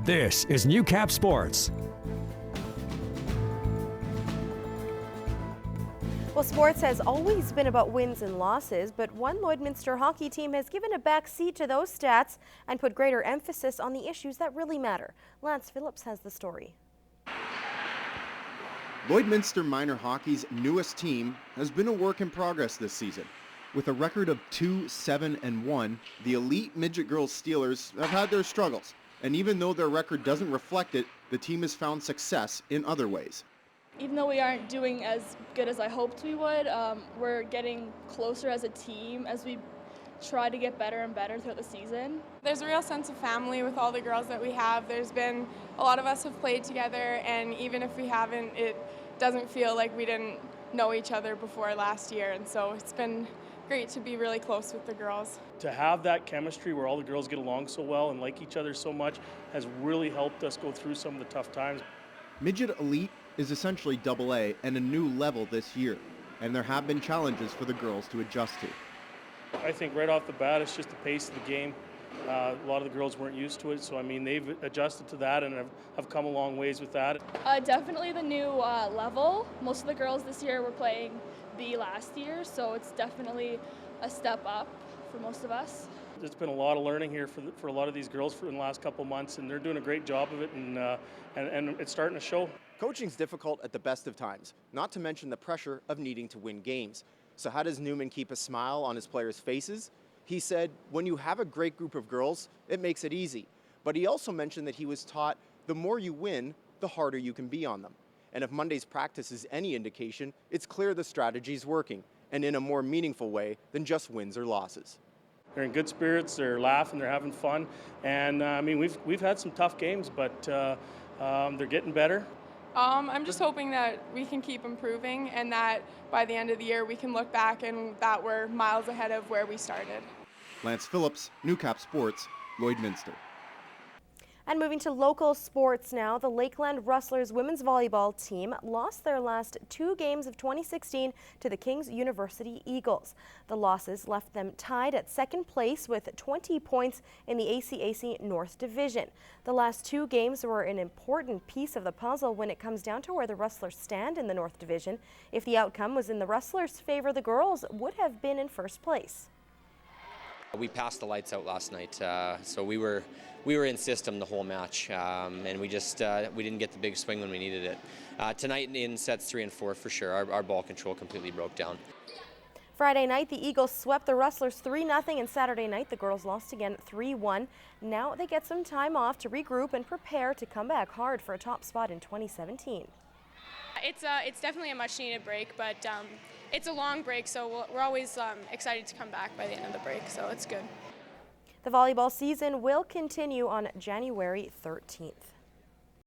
This is Newcap Sports. Well, sports has always been about wins and losses, but one Lloydminster hockey team has given a back seat to those stats and put greater emphasis on the issues that really matter. Lance Phillips has the story. Lloydminster Minor Hockey's newest team has been a work in progress this season. With a record of 2-7-1, the elite midget girls Steelers have had their struggles, and even though their record doesn't reflect it, the team has found success in other ways. Even though we aren't doing as good as I hoped we would, we're getting closer as a team as we try to get better and better throughout the season. There's a real sense of family with all the girls that we have. There's been a lot of us have played together, and even if we haven't, it doesn't feel like we didn't know each other before last year, and so it's been great to be really close with the girls. To have that chemistry where all the girls get along so well and like each other so much has really helped us go through some of the tough times. Midget Elite is essentially AA and a new level this year, and there have been challenges for the girls to adjust to. I think right off the bat, it's just the pace of the game. A lot of the girls weren't used to it, so I mean they've adjusted to that and have come a long ways with that. Definitely the new level. Most of the girls this year were playing B last year, so it's definitely a step up for most of us. There's been a lot of learning here for a lot of these girls in the last couple of months, and they're doing a great job of it, and it's starting to show. Coaching's difficult at the best of times, not to mention the pressure of needing to win games. So how does Newman keep a smile on his players' faces? He said, when you have a great group of girls, it makes it easy. But he also mentioned that he was taught the more you win, the harder you can be on them. And if Monday's practice is any indication, it's clear the strategy's working, and in a more meaningful way than just wins or losses. They're in good spirits, they're laughing, they're having fun, and I mean we've had some tough games, but they're getting better. I'm just hoping that we can keep improving and that by the end of the year we can look back and that we're miles ahead of where we started. Lance Phillips, Newcap Sports, Lloydminster. And moving to local sports now, the Lakeland Rustlers women's volleyball team lost their last 2 games of 2016 to the King's University Eagles. The losses left them tied at second place with 20 points in the ACAC North Division. The last 2 games were an important piece of the puzzle when it comes down to where the Rustlers stand in the North Division. If the outcome was in the Rustlers' favor, the girls would have been in first place. We passed the lights out last night, so we were in system the whole match, and we didn't get the big swing when we needed it. Tonight in sets 3 and 4 for sure, our ball control completely broke down. Friday night, the Eagles swept the Rustlers 3-0, and Saturday night the girls lost again 3-1. Now they get some time off to regroup and prepare to come back hard for a top spot in 2017. It's definitely a much-needed break, but it's a long break, so we're always excited to come back by the end of the break, so it's good. The volleyball season will continue on January 13th.